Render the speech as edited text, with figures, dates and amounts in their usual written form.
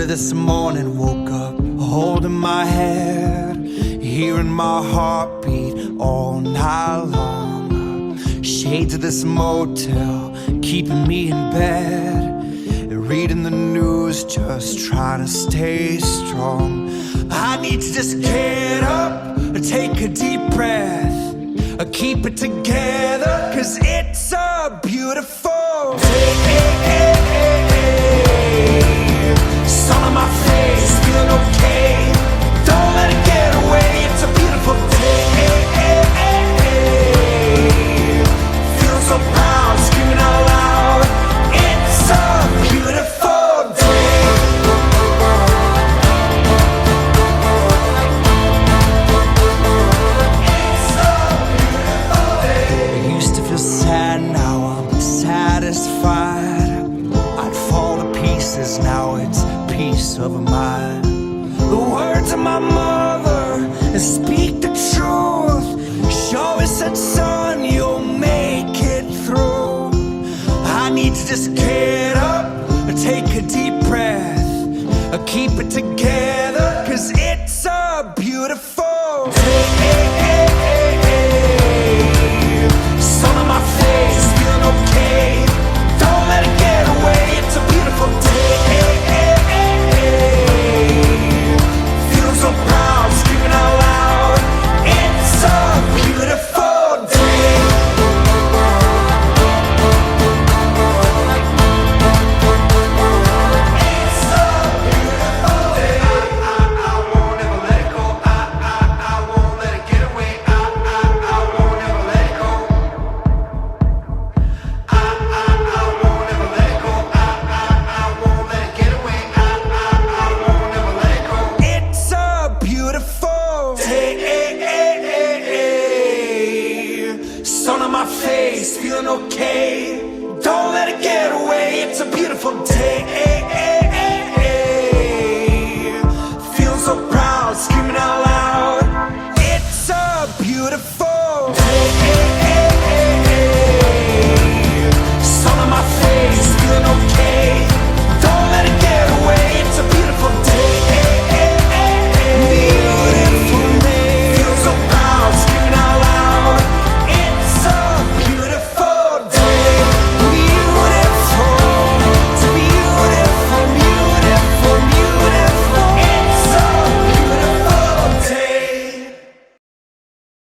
Early this morning, woke up holding my head, hearing my heartbeat all night long. Shades of this motel keeping me in bed, reading the news, just trying to stay strong. I need to just get up, take a deep breath, keep it together, 'cause it's a beautiful day. Sun on my face, feeling okay. Don't let it get away, it's a beautiful day. Feeling so proud, screaming out loud. It's a beautiful day. It's a beautiful day. I used to feel sad, now I'm satisfied. I'd fall to pieces, now it's peace of mind. The words of my mother speak the truth. She always said, son, you'll make it through. I need to just get up, take a deep breath, keep it together, 'cause it's a beautiful day. Sun on my face, feeling okay. Don't let it get away, it's a beautiful day. Feeling so proud, screaming out loud. It's a beautiful day. It's a beautiful day. I won't ever let it go. I won't let it get away. I won't ever let it go. I won't ever let it go. I won't let it get away. I won't ever let it go. It's a beautiful day. Sun on my face, feeling okay. Don't let it get away. It's a beautiful day. Feeling so proud, screaming out loud. It's a beautiful